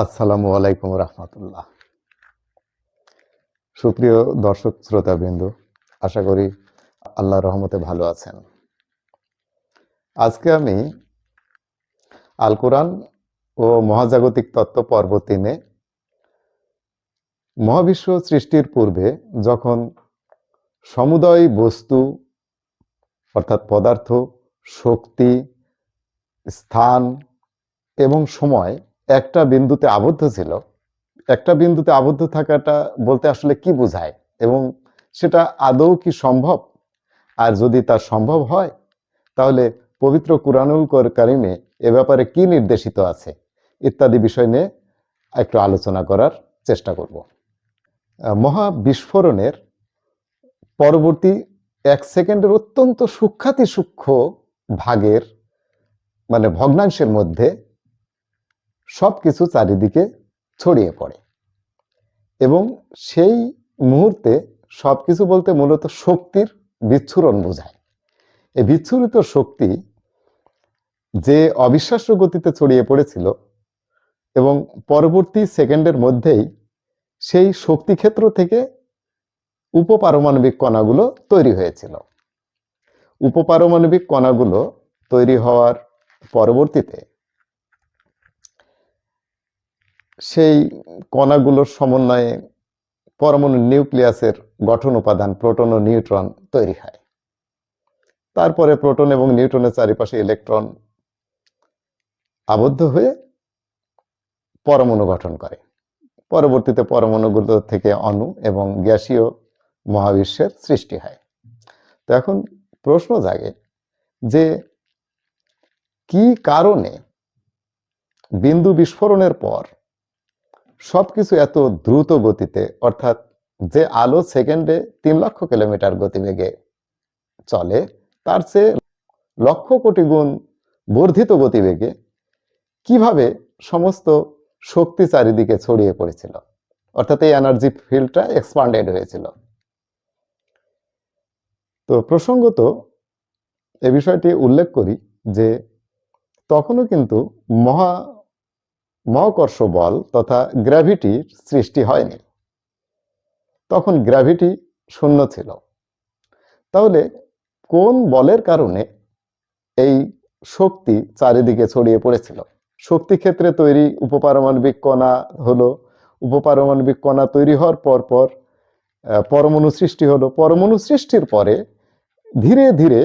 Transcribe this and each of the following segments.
আসসালামু আলাইকুম রহমতুল্লাহ। সুপ্রিয় দর্শক শ্রোতাবৃন্দ, আশা করি আল্লাহর রহমতে ভালো আছেন। আজকে আমি আল কোরআন ও মহাজাগতিক তত্ত্ব পর্ব 3-এ মহাবিশ্ব সৃষ্টির পূর্বে যখন সমুদয় বস্তু অর্থাৎ পদার্থ, শক্তি, স্থান এবং সময় একটা বিন্দুতে আবদ্ধ ছিল, একটা বিন্দুতে আবদ্ধ থাকাটা বলতে আসলে কি বোঝায় এবং সেটা আদৌ কি সম্ভব, আর যদি তা সম্ভব হয় তাহলে পবিত্র কুরআনুল কারীমে এ ব্যাপারে কি নির্দেশিত আছে ইত্যাদি বিষয় নিয়ে একটু আলোচনা করার চেষ্টা করব। মহা বিস্ফোরণের পরবর্তী 1 সেকেন্ডের অত্যন্ত সূক্ষ্মাতি সূক্ষ্ম ভাগের মানে ভগ্নাংশের মধ্যে সবকিছু চারিদিকে ছড়িয়ে পড়ে এবং সেই মুহূর্তে সবকিছু বলতে মূলত শক্তির বিচ্ছুরণ বোঝায়। এই বিচ্ছুরিত শক্তি যে অবিশ্বাস্য গতিতে ছড়িয়ে পড়েছিল এবং পরবর্তী সেকেন্ডের মধ্যেই সেই শক্তি ক্ষেত্র থেকে উপপারমাণবিক কণাগুলো তৈরি হয়েছিল। উপপারমাণবিক কণাগুলো তৈরি হওয়ার পরবর্তীতে সেই কণাগুলোর সমন্বয়ে পরমাণু নিউক্লিয়াসের গঠন উপাদান প্রোটন ও নিউট্রন তৈরি হয়। তারপরে প্রোটন এবং নিউট্রনের চারিপাশে ইলেকট্রন আবদ্ধ হয়ে পরমাণু গঠন করে। পরবর্তীতে পরমাণুগুলো থেকে অণু এবং গ্যাসীয় মহাবিশ্বের সৃষ্টি হয়। তো এখন প্রশ্ন জাগে যে কি কারণে বিন্দু বিস্ফোরণের পর সবকিছু এত দ্রুত গতিতে, অর্থাৎ যে আলো সেকেন্ডে 3 লক্ষ কিলোমিটার গতিবেগে চলে তার চেয়ে লক্ষ কোটি গুণ বর্ধিত গতিবেগে কিভাবে সমস্ত শক্তি চারিদিকে ছড়িয়ে পড়েছিল, অর্থাৎ এই এনার্জি ফিল্ডটা এক্সপান্ডেড হয়েছিল। তো প্রসঙ্গত এই বিষয়টি উল্লেখ করি যে তখনও কিন্তু মহাকর্ষ বল তথা গ্র্যাভিটির সৃষ্টি হয়নি, তখন গ্র্যাভিটি শূন্য ছিল। তাহলে কোন বলের কারণে এই শক্তি চারিদিকে ছড়িয়ে পড়েছিল? শক্তি ক্ষেত্রে তৈরি উপপারমাণবিক কণা হলো, উপপারমাণবিক কণা তৈরি হওয়ার পর পরমাণু সৃষ্টি হলো, পরমাণু সৃষ্টির পরে ধীরে ধীরে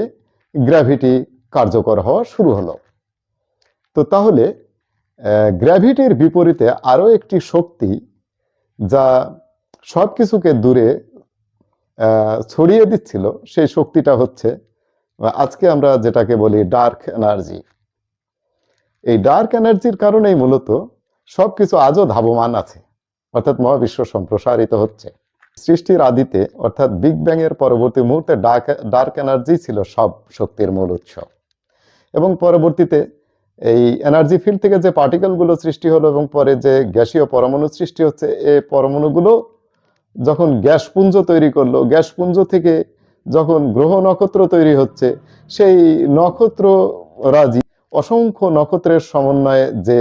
গ্র্যাভিটি কার্যকর হওয়া শুরু হলো। তো তাহলে গ্র্যাভিটির বিপরীতে আরো একটি শক্তি যা সবকিছুকে দূরে ছড়িয়ে দিচ্ছিল, সেই শক্তিটা হচ্ছে আজকে আমরা যেটাকে বলি ডার্ক এনার্জি। এই ডার্ক এনার্জির কারণেই মূলত সবকিছু আজও ধাবমান আছে, অর্থাৎ মহাবিশ্ব সম্প্রসারিত হচ্ছে। সৃষ্টির আদিতে অর্থাৎ বিগ ব্যাং এর পরবর্তী মুহূর্তে ডার্ক এনার্জি ছিল সব শক্তির মূল উৎস, এবং পরবর্তীতে এই এনার্জি ফিল্ড থেকে যে পার্টিকেলগুলো সৃষ্টি হলো এবং পরে যে গ্যাসীয় পরমাণু সৃষ্টি হচ্ছে, এই পরমাণুগুলো যখন গ্যাসপুঞ্জ তৈরি করলো, গ্যাসপুঞ্জ থেকে যখন গ্রহ নক্ষত্র তৈরি হচ্ছে, সেই নক্ষত্র রাজি অসংখ্য নক্ষত্রের সমন্বয়ে যে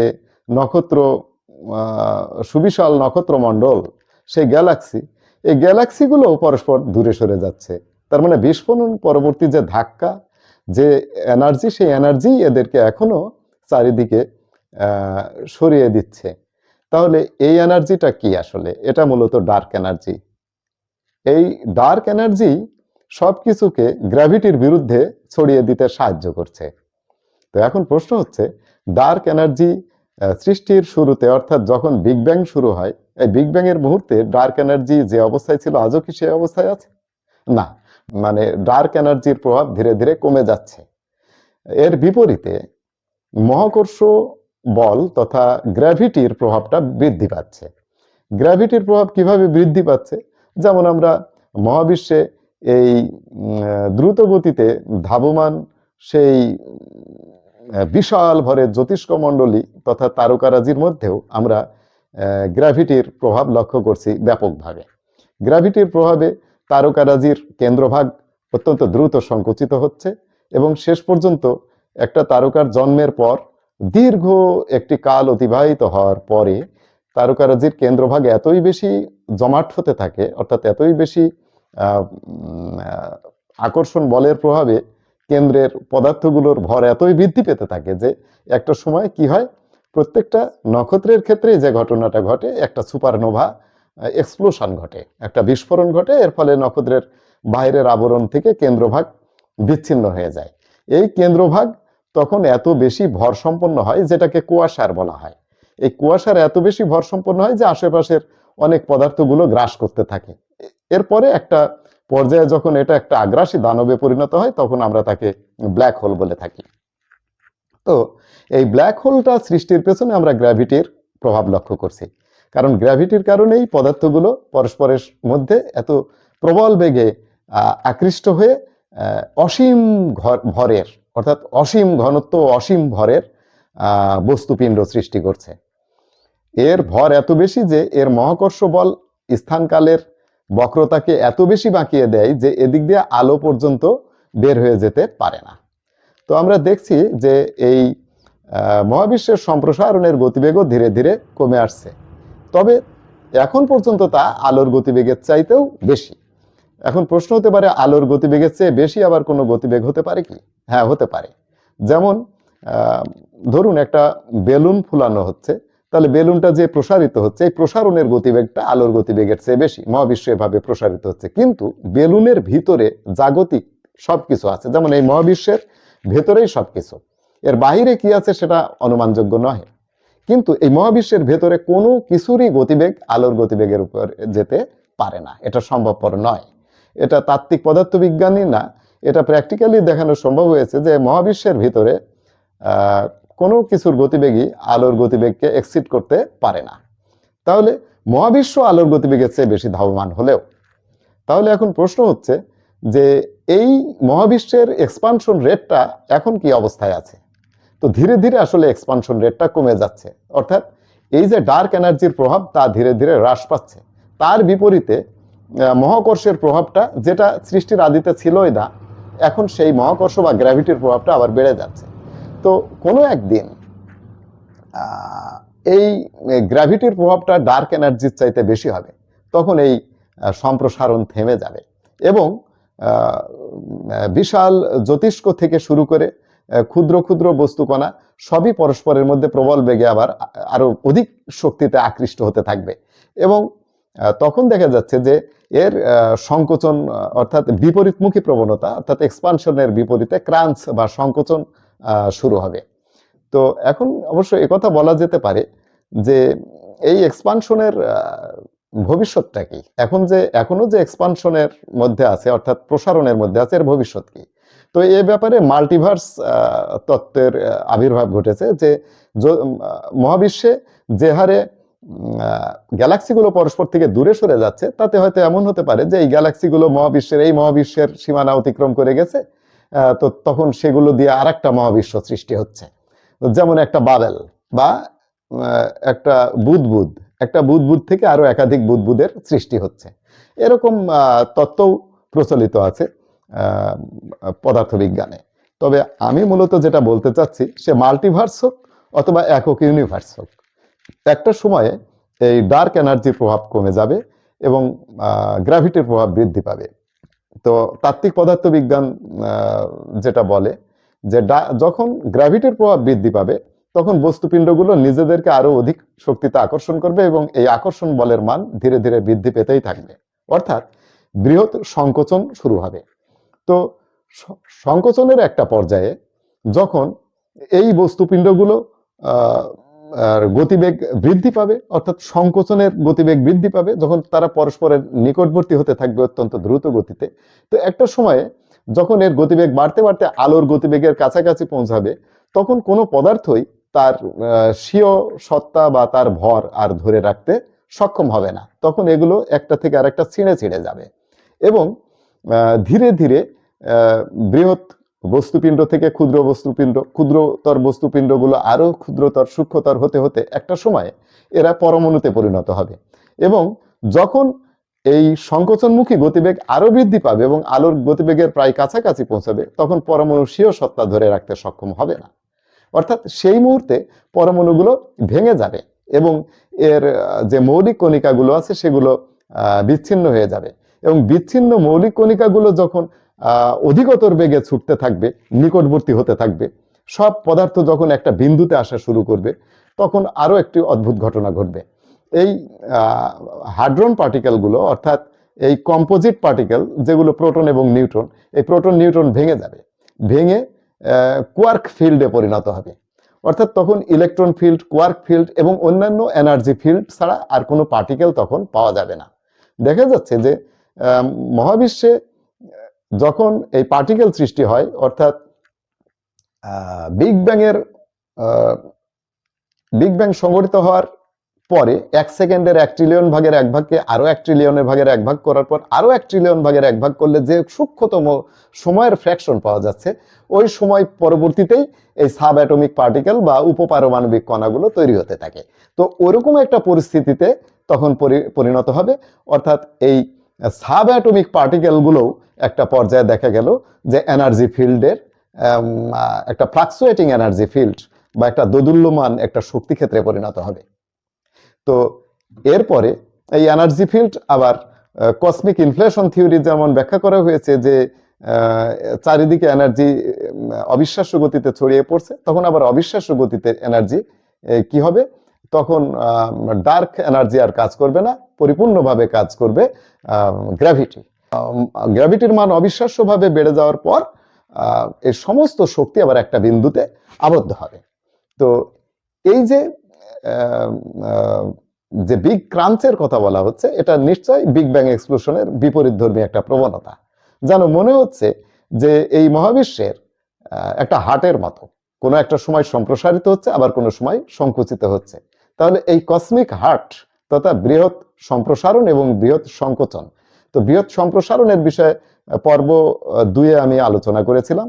নক্ষত্র সুবিশাল নক্ষত্রমণ্ডল, সেই গ্যালাক্সি, এই গ্যালাক্সিগুলো পরস্পর দূরে সরে যাচ্ছে। তার মানে বিস্ফোরণ পরবর্তী যে ধাক্কা, যে এনার্জি, সেই এনার্জি এদেরকে এখনো চারিদিকে সরিয়ে দিচ্ছে। তাহলে এই এনার্জিটা কি আসলে? এটা মূলত ডার্ক এনার্জি। এই ডার্ক এনার্জি সবকিছুকে গ্র্যাভিটির বিরুদ্ধে ছড়িয়ে দিতে সাহায্য করছে। তো এখন প্রশ্ন হচ্ছে, ডার্ক এনার্জি সৃষ্টির শুরুতে অর্থাৎ যখন বিগ ব্যাং শুরু হয়, এই বিগ ব্যাং এর মুহূর্তে ডার্ক এনার্জি যে অবস্থায় ছিল আজও কি সেই অবস্থায় আছে? না, মানে ডার্ক এনার্জির প্রভাব ধীরে ধীরে কমে যাচ্ছে। এর বিপরীতে মহাকর্ষ বল তথা গ্র্যাভিটির প্রভাবটা বৃদ্ধি পাচ্ছে। গ্র্যাভিটির প্রভাব কিভাবে বৃদ্ধি পাচ্ছে? যেমন আমরা মহাবিশ্বে এই দ্রুত গতিতে ধাবমান সেই বিশাল ভরের জ্যোতিষ্কমণ্ডলী তথা তারকারাজির মধ্যেও আমরা গ্র্যাভিটির প্রভাব লক্ষ্য করছি ব্যাপকভাবে। গ্র্যাভিটির প্রভাবে তারকারাজির কেন্দ্রভাগ অত্যন্ত দ্রুত সংকুচিত হচ্ছে এবং শেষ পর্যন্ত একটা তারকার জন্মের পর দীর্ঘ একটি কাল অতিবাহিত হওয়ার পরে তারকারাজির কেন্দ্রভাগ এতই বেশি জমাট হতে থাকে, অর্থাৎ এতই বেশি আকর্ষণ বলের প্রভাবে কেন্দ্রের পদার্থগুলোর ভর এতই বৃদ্ধি পেতে থাকে যে একটা সময় কি হয়, প্রত্যেকটা নক্ষত্রের ক্ষেত্রে যে ঘটনাটা ঘটে, একটা সুপারনোভা এক্সপ্লোশন ঘটে, একটা বিস্ফোরণ ঘটে। এর ফলে নক্ষত্রের বাইরের আবরণ থেকে কেন্দ্রভাগ বিচ্ছিন্ন হয়ে যায়। এই কেন্দ্রভাগ তখন এত বেশি ভর সম্পন্ন হয়, যেটাকে কুয়াশার বলা হয়। এই কুয়াশার এত বেশি ভর সম্পন্ন হয় যে আশেপাশের অনেক পদার্থগুলো গ্রাস করতে থাকে। এরপরে একটা পর্যায়ে যখন এটা একটা আগ্রাসী দানবে পরিণত হয়, তখন আমরা তাকে ব্ল্যাক হোল বলে থাকি। তো এই ব্ল্যাক হোলটা সৃষ্টির পেছনে আমরা গ্র্যাভিটির প্রভাব লক্ষ্য করছি, কারণ গ্র্যাভিটির কারণেই পদার্থগুলো পরস্পরের মধ্যে এত প্রবল বেগে আকৃষ্ট হয়ে অসীম ভরের, অর্থাৎ অসীম ঘনত্ব, অসীম ভরের বস্তুপিণ্ড সৃষ্টি করছে। এর ভর এত বেশি যে এর মহাকর্ষ বল স্থানকালের বক্রতাকে এত বেশি বাঁকিয়ে দেয় যে এদিক দিয়ে আলো পর্যন্ত বের হয়ে যেতে পারে না। তো আমরা দেখছি যে এই মহাবিশ্বের সম্প্রসারণের গতিবেগও ধীরে ধীরে কমে আসছে, তবে এখন পর্যন্ত তা আলোর গতিবেগের চাইতেও বেশি। এখন প্রশ্ন হতে পারে, আলোর গতিবেগের চেয়ে বেশি আবার কোনো গতিবেগ হতে পারে কি? হ্যাঁ, হতে পারে। যেমন ধরুন একটা বেলুন ফুলানো হচ্ছে, তাহলে বেলুনটা যে প্রসারিত হচ্ছে, এই প্রসারণের গতিবেগটা আলোর গতিবেগের চেয়ে বেশি, মহাবিশ্ব এভাবে প্রসারিত হচ্ছে। কিন্তু বেলুনের ভিতরে জাগতিক সবকিছু আছে, যেমন এই মহাবিশ্বের ভেতরেই সবকিছু, এর বাহিরে কি আছে সেটা অনুমানযোগ্য নয়। কিন্তু এই মহাবিশ্বের ভেতরে কোনো কিছুরই গতিবেগ আলোর গতিবেগের উপর যেতে পারে না, এটা সম্ভবপর নয়। এটা তাত্ত্বিক পদার্থবিজ্ঞানী না, এটা প্র্যাকটিক্যালি দেখানো সম্ভব হয়েছে যে মহাবিশ্বের ভিতরে কোনো কিছুর গতিবেগই আলোর গতিবেগকে এক্সিড করতে পারে না। তাহলে মহাবিশ্ব আলোর গতিবেগের চেয়ে বেশি ধাবমান হলেও, তাহলে এখন প্রশ্ন হচ্ছে যে এই মহাবিশ্বের এক্সপানশন রেটটা এখন কি অবস্থায় আছে? তো ধীরে ধীরে আসলে এক্সপানশন রেটটা কমে যাচ্ছে, অর্থাৎ এই যে ডার্ক এনার্জির প্রভাব তা ধীরে ধীরে হ্রাস পাচ্ছে। তার বিপরীতে মহাকর্ষের প্রভাবটা, যেটা সৃষ্টির আদিতে ছিলই না, এখন সেই মহাকর্ষ বা গ্র্যাভিটির প্রভাবটা আবার বেড়ে যাচ্ছে। তো কোনো একদিন এই গ্র্যাভিটির প্রভাবটা ডার্ক এনার্জির চাইতে বেশি হবে, তখন এই সম্প্রসারণ থেমে যাবে এবং বিশাল জ্যোতিষ্ক থেকে শুরু করে ক্ষুদ্র ক্ষুদ্র বস্তুকণা সবই পরস্পরের মধ্যে প্রবল বেগে আবার আরো অধিক শক্তিতে আকৃষ্ট হতে থাকবে। এবং তখন দেখা যাচ্ছে যে এর সংকোচন, অর্থাৎ বিপরীতমুখী প্রবণতা, অর্থাৎ এক্সপানশনের বিপরীতে ক্রাঞ্চ বা সংকোচন শুরু হবে। তো এখন অবশ্য একথা বলা যেতে পারে যে এই এক্সপানশনের ভবিষ্যৎটা কি, এখনো যে এক্সপানশনের মধ্যে আছে, অর্থাৎ প্রসারণের মধ্যে আছে, এর ভবিষ্যৎ কি? তো এ ব্যাপারে মাল্টিভার্স তত্ত্বের আবির্ভাব ঘটেছে, যে মহাবিশ্বে যে হারে গ্যালাক্সিগুলো পরস্পর থেকে দূরে সরে যাচ্ছে, তাতে হয়তো এমন হতে পারে যে এই গ্যালাক্সিগুলো মহাবিশ্বের সীমানা অতিক্রম করে গেছে, তো তখন সেগুলো দিয়ে আর একটা মহাবিশ্ব সৃষ্টি হচ্ছে, যেমন একটা বাবেল বা একটা বুদবুদ থেকে আরো একাধিক বুদবুদের সৃষ্টি হচ্ছে। এরকম তত্ত্বও প্রচলিত আছে পদার্থবিজ্ঞানে। তবে আমি মূলত যেটা বলতে চাচ্ছি, সে মাল্টিভার্স হোক অথবা একক ইউনিভার্স হোক, একটা সময়ে এই ডার্ক এনার্জির প্রভাব কমে যাবে এবং গ্র্যাভিটির প্রভাব বৃদ্ধি পাবে। তো তাত্ত্বিক পদার্থবিজ্ঞান যেটা বলে যে যখন গ্র্যাভিটির প্রভাব বৃদ্ধি পাবে, তখন বস্তুপিণ্ডগুলো নিজেদেরকে আরো অধিক শক্তিতে আকর্ষণ করবে এবং এই আকর্ষণ বলের মান ধীরে ধীরে বৃদ্ধি পেতেই থাকবে, অর্থাৎ বৃহৎ সংকোচন শুরু হবে। তো সংকোচনের একটা পর্যায়ে যখন এই বস্তুপিণ্ডগুলো গতিবেগ বৃদ্ধি পাবে, অর্থাৎ সংকোচনের গতিবেগ বৃদ্ধি পাবে, যখন তারা পরস্পরের নিকটবর্তী হতে থাকবে অত্যন্ত দ্রুত গতিতে, তো একটা সময়ে যখন এর গতিবেগ বাড়তে বাড়তে আলোর গতিবেগের কাছাকাছি পৌঁছাবে, তখন কোনো পদার্থই তার স্বীয় সত্তা বা তার ভর আর ধরে রাখতে সক্ষম হবে না। তখন এগুলো একটা থেকে আরেকটা ছিঁড়ে ছিঁড়ে যাবে এবং ধীরে ধীরে বৃহৎ বস্তুপিণ্ড থেকে ক্ষুদ্রতর বস্তুপিণ্ডগুলো আরো ক্ষুদ্রতর সূক্ষ্মতর হতে হতে একটা সময়ে এরা পরমাণুতে পরিণত হবে। এবং যখন এই সংকোচনমুখী গতিবেগ আরো বৃদ্ধি পাবে এবং আলোর গতিবেগের প্রায় কাছাকাছি পৌঁছাবে, তখন পরমাণু স্বীয় সত্তা ধরে রাখতে সক্ষম হবে না। অর্থাৎ সেই মুহূর্তে পরমাণুগুলো ভেঙে যাবে এবং এর যে মৌলিক কণিকাগুলো আছে সেগুলো বিচ্ছিন্ন হয়ে যাবে এবং বিচ্ছিন্ন মৌলিক কণিকাগুলো যখন অধিকতর বেগে ছুটতে থাকবে, নিকটবর্তী হতে থাকবে, সব পদার্থ যখন একটা বিন্দুতে আসা শুরু করবে, তখন আরো একটি অদ্ভুত ঘটনা ঘটবে। এই হাড্রন পার্টিকেলগুলো, অর্থাৎ এই কম্পোজিট পার্টিকেল যেগুলো প্রোটন এবং নিউট্রন, এই প্রোটন নিউট্রন ভেঙে যাবে, ভেঙে কোয়ার্ক ফিল্ডে পরিণত হবে। অর্থাৎ তখন ইলেকট্রন ফিল্ড, কোয়ার্ক ফিল্ড এবং অন্যান্য এনার্জি ফিল্ড ছাড়া আর কোনো পার্টিকেল তখন পাওয়া যাবে না। দেখা যাচ্ছে যে মহাবিশ্বে যখন এই পার্টিকেল সৃষ্টি হয়, অর্থাৎ বিগ ব্যাং সংঘটিত হওয়ার পরে 1 সেকেন্ডের 1 ট্রিলিয়ন ভাগের 1 ভাগকে আরো 1 ট্রিলিয়নের ভাগের 1 ভাগ করার পর আরো 1 ট্রিলিয়ন ভাগের 1 ভাগ করলে যে সূক্ষ্মতম সময়ের ফ্র্যাকশন পাওয়া যাচ্ছে, ওই সময় পরবর্তীতেই এই সাব অ্যাটমিক পার্টিকেল বা উপপারমাণবিক কণাগুলো তৈরি হতে থাকে। তো ওরকম একটা পরিস্থিতিতে তখন পরিণত হবে। অর্থাৎ এই সাব অ্যাটমিক পার্টিকেলগুলোও একটা পর্যায়ে দেখা গেল যে এনার্জি ফিল্ডের একটা ফ্লাকচুয়েটিং এনার্জি ফিল্ড বা একটা দোদুল্যমান একটা শক্তি ক্ষেত্রে পরিণত হবে। তো এরপরে এই এনার্জি ফিল্ড আবার কসমিক ইনফ্লেশন থিওরি যেমন ব্যাখ্যা করা হয়েছে যে চারিদিকে এনার্জি অবিশ্বাস্য গতিতে ছড়িয়ে পড়ছে, তখন আবার অবিশ্বাস্য গতিতে এনার্জি কি হবে, তখন ডার্ক এনার্জি আর কাজ করবে না, পরিপূর্ণভাবে কাজ করবে গ্র্যাভিটি। গ্র্যাভিটির মান অবিশ্বাস্যভাবে বেড়ে যাওয়ার পর এই সমস্ত শক্তি আবার একটা বিন্দুতে আবদ্ধ হবে। তো এই যে বিগ ক্রাঞ্চের কথা বলা হচ্ছে, এটা নিশ্চয়ই বিগ ব্যাং এক্সপ্লোশনের বিপরীতধর্মী একটা প্রবণতা। যেন মনে হচ্ছে যে এই মহাবিশ্বের একটা হার্টের মতো, কোনো একটা সময় সম্প্রসারিত হচ্ছে, আবার কোনো সময় সংকুচিত হচ্ছে। তাহলে এই কসমিক হার্ট তথা বৃহৎ সম্প্রসারণ এবং বৃহৎ সংকোচন, তো বৃহৎ সম্প্রসারণের বিষয়ে পর্ব 2-এ আমি আলোচনা করেছিলাম,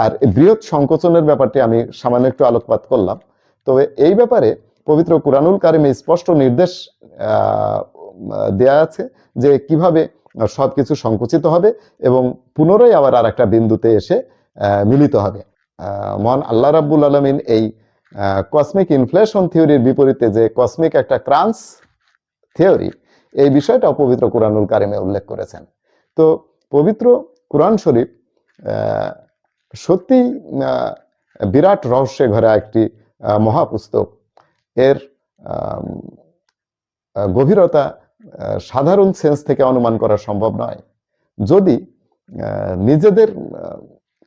আর বৃহৎ সংকোচনের ব্যাপারটি আমি সামান্য একটু আলোকপাত করলাম। তবে এই ব্যাপারে পবিত্র কুরআনুল কারিমে স্পষ্ট নির্দেশ দেয়া আছে যে কিভাবে সবকিছু সংকুচিত হবে এবং পুনরায় আবার আর একটা বিন্দুতে এসে মিলিত হবে। মহান আল্লাহ রাব্বুল আলামিন এই কসমিক ইনফ্লেশন থিওরির বিপরীতে যে কসমিক একটা ক্রাঞ্চ থিওরি, এই বিষয়টাও পবিত্র কুরআনুল কারিমে উল্লেখ করেছেন। তো পবিত্র কুরআন শরীফ সত্যি বিরাট রহস্যে ঘেরা একটি মহাপুস্তক। এর গভীরতা সাধারণ সেন্স থেকে অনুমান করা সম্ভব নয়। যদি নিজেদের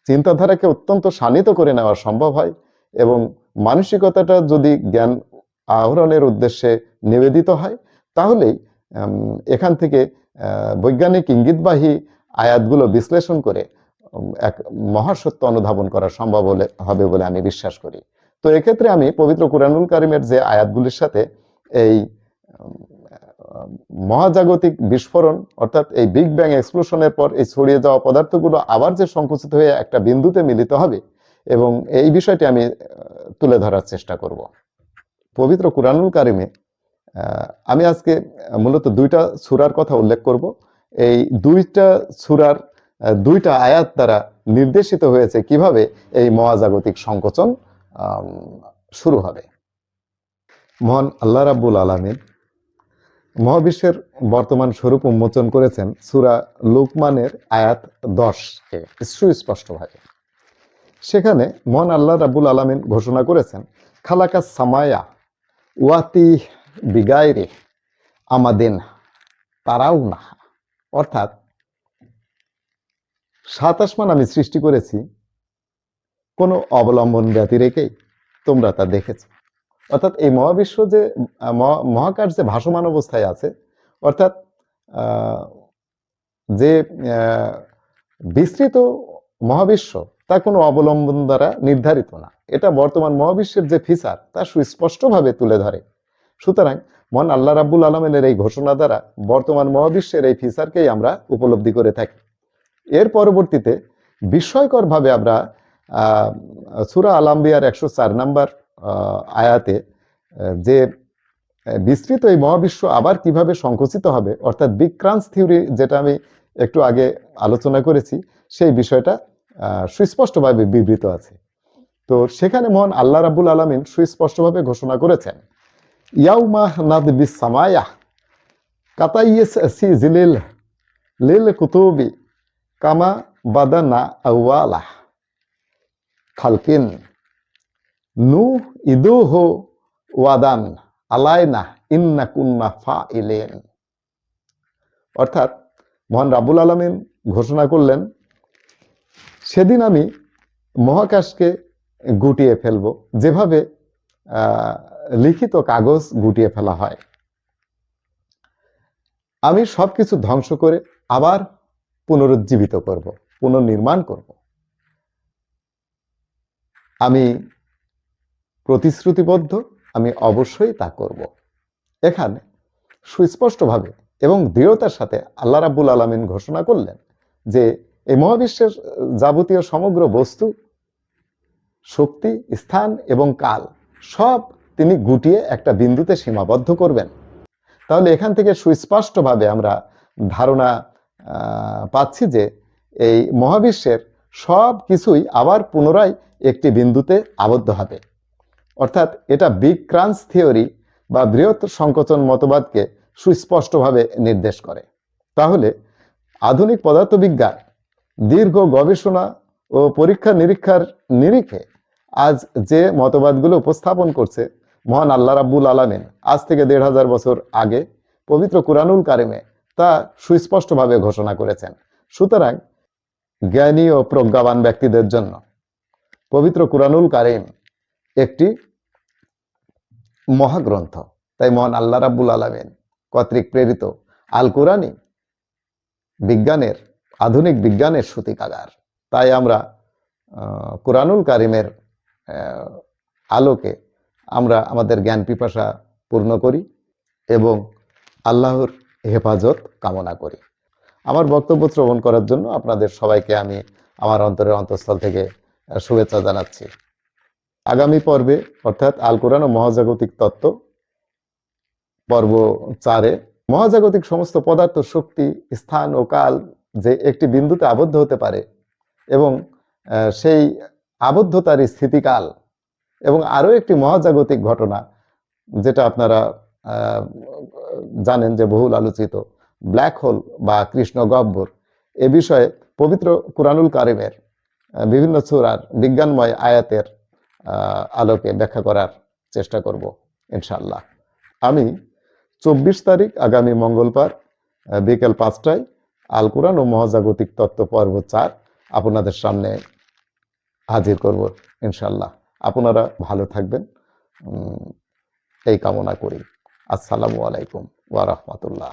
চিন্তাধারাকে অত্যন্ত শানিত করে নেওয়া সম্ভব হয় এবং মানসিকতাটা যদি জ্ঞান আহরণের উদ্দেশ্যে নিবেদিত হয়, তাহলেই এখান থেকে বৈজ্ঞানিক ইঙ্গিতবাহী আয়াতগুলো বিশ্লেষণ করে এক মহাসত্য অনুধাবন করা সম্ভব হবে বলে আমি বিশ্বাস করি। তো এক্ষেত্রে আমি পবিত্র কুরআনুল কারিমের যে আয়াতগুলির সাথে এই মহাজাগতিক বিস্ফোরণ, অর্থাৎ এই বিগ ব্যাং এক্সপ্লোশনের পর এই ছড়িয়ে যাওয়া পদার্থগুলো আবার যে সংকুচিত হয়ে একটা বিন্দুতে মিলিত হবে, এবং এই বিষয়টি আমি তুলে ধরার চেষ্টা করব। পবিত্র কুরআনুল কারিমে আমি আজকে মূলত 2টা সূরার কথা উল্লেখ করব। এই 2টা সূরার 2টা আয়াত দ্বারা নির্দেশিত হয়েছে কিভাবে এই মহাজাগতিক সংকোচন শুরু হবে। মহান আল্লাহ রাব্বুল আলামিন মহাবিশ্বের বর্তমান স্বরূপ উন্মোচন করেছেন সূরা লুকমানের আয়াত 10-কে সুস্পষ্টভাবে। সেখানে মহান আল্লাহ রাব্বুল আলামিন ঘোষণা করেছেন, খালাকাস সামায়া ওয়াতি বিগাইরে আমাদেন তারাও না, অর্থাৎ 7 আসমান আমি সৃষ্টি করেছি কোনো অবলম্বন ব্যতি রেখেই, তোমরা তা দেখেছ। অর্থাৎ এই মহাবিশ্ব যে মহাকাশ যে ভাসমান অবস্থায় আছে, অর্থাৎ যে বিস্তৃত মহাবিশ্ব তা কোনো অবলম্বন দ্বারা নির্ধারিত না, এটা বর্তমান মহাবিশ্বের যে ফিচার তা সুস্পষ্টভাবে তুলে ধরে। সুতরাং মহান আল্লাহ রাব্বুল আলামিনের এই ঘোষণা দ্বারা বর্তমান মহাবিশ্বের এই ফিচারকেই আমরা উপলব্ধি করে থাকি। এর পরবর্তীতে বিস্ময়করভাবে আমরা সূরা আল আম্বিয়ার 104 নম্বর আয়াতে যে বিস্তৃত এই মহাবিশ্ব আবার কিভাবে সংকুচিত হবে, অর্থাৎ বিগ ক্রাঞ্চ থিওরি যেটা আমি একটু আগে আলোচনা করেছি, সেই বিষয়টা সুস্পষ্টভাবে বিবৃত আছে। তো সেখানে মহান আল্লাহ রাব্বুল আলামিন সুস্পষ্টভাবে ঘোষণা করেছেন, ইয়াউমা নাদবিস সামায়া কাতাইয়িস সিজিলিল লিল কুতুবি কামা বাদানা আউয়ালা খালকিন নু ইদুহু ওয়াদান আলাইনা ইন্না কুন্না ফাইলিন। অর্থাৎ মহান রাব্বুল আলামিন ঘোষণা করলেন, সেদিন আমি মহাকাশকে গুটিয়ে ফেলব, যেভাবে লিখিত কাগজ গুটিয়ে ফেলা হয়। আমি সবকিছু ধ্বংস করে আবার পুনরুজ্জীবিত করব, পুনর্নির্মাণ করব। আমি প্রতিশ্রুতিবদ্ধ, আমি অবশ্যই তা করব। এখানে সুস্পষ্টভাবে এবং দৃঢ়তার সাথে আল্লাহ রাব্বুল আলামিন ঘোষণা করলেন যে এই মহাবিশ্বের যাবতীয় সমগ্র বস্তু, শক্তি, স্থান এবং কাল সব তিনি গুটিয়ে একটা বিন্দুতে সীমাবদ্ধ করবেন। তাহলে এখান থেকে সুস্পষ্টভাবে আমরা ধারণা পাচ্ছি যে এই মহাবিশ্বের সব কিছুই আবার পুনরায় একটি বিন্দুতে আবদ্ধ হবে। অর্থাৎ এটা বিগ ক্রাঞ্চ থিওরি বা বৃহৎ সংকোচন মতবাদকে সুস্পষ্টভাবে নির্দেশ করে। তাহলে আধুনিক পদার্থবিজ্ঞান দীর্ঘ গবেষণা ও পরীক্ষা নিরীক্ষার নিরিখে আজ যে মতবাদগুলো উপস্থাপন করছে, মহান আল্লাহ রাব্বুল আলামিন আজ থেকে ১৫০০ বছর আগে পবিত্র কুরআনুল কারিমে তা সুস্পষ্টভাবে ঘোষণা করেছেন। সুতরাং জ্ঞানী ও প্রজ্ঞাবান ব্যক্তিদের জন্য পবিত্র কুরআনুল কারিম একটি মহাগ্রন্থ। তাই মহান আল্লাহ রাব্বুল আলামিন কর্তৃক প্রেরিত আল কুরআনই বিজ্ঞানের, আধুনিক বিজ্ঞানের সূতিকাগার। তাই আমরা কুরআনুল কারিমের আলোকে আমরা আমাদের জ্ঞান পিপাসা পূর্ণ করি এবং আল্লাহর হেফাজত কামনা করি। আমার বক্তব্য শ্রবণ করার জন্য আপনাদের সবাইকে আমি আমার অন্তরের অন্তঃস্থল থেকে শুভেচ্ছা জানাচ্ছি। আগামী পর্বে অর্থাৎ আল কোরআন ও মহাজাগতিক তত্ত্ব পর্ব 4-এ মহাজাগতিক সমস্ত পদার্থ, শক্তি, স্থান ও কাল যে একটি বিন্দুতে আবদ্ধ হতে পারে এবং সেই আবদ্ধতার স্থিতিকাল এবং আরও একটি মহাজাগতিক ঘটনা যেটা আপনারা জানেন যে বহুল আলোচিত ব্ল্যাক হোল বা কৃষ্ণ গহ্বর, এ বিষয়ে পবিত্র কুরআনুল কারিমের বিভিন্ন সূরার বিজ্ঞানময় আয়াতের আলোকে ব্যাখ্যা করার চেষ্টা করব ইনশাআল্লাহ। আমি 24 তারিখ আগামী মঙ্গলবার বিকেল 5টায় আল কোরআন ও মহাজাগতিক তত্ত্ব পর্ব 4 আপনাদের সামনে হাজির করব ইনশাআল্লাহ। আপনারা ভালো থাকবেন এই কামনা করি। আসসালামু আলাইকুম ওয়া রাহমাতুল্লাহ।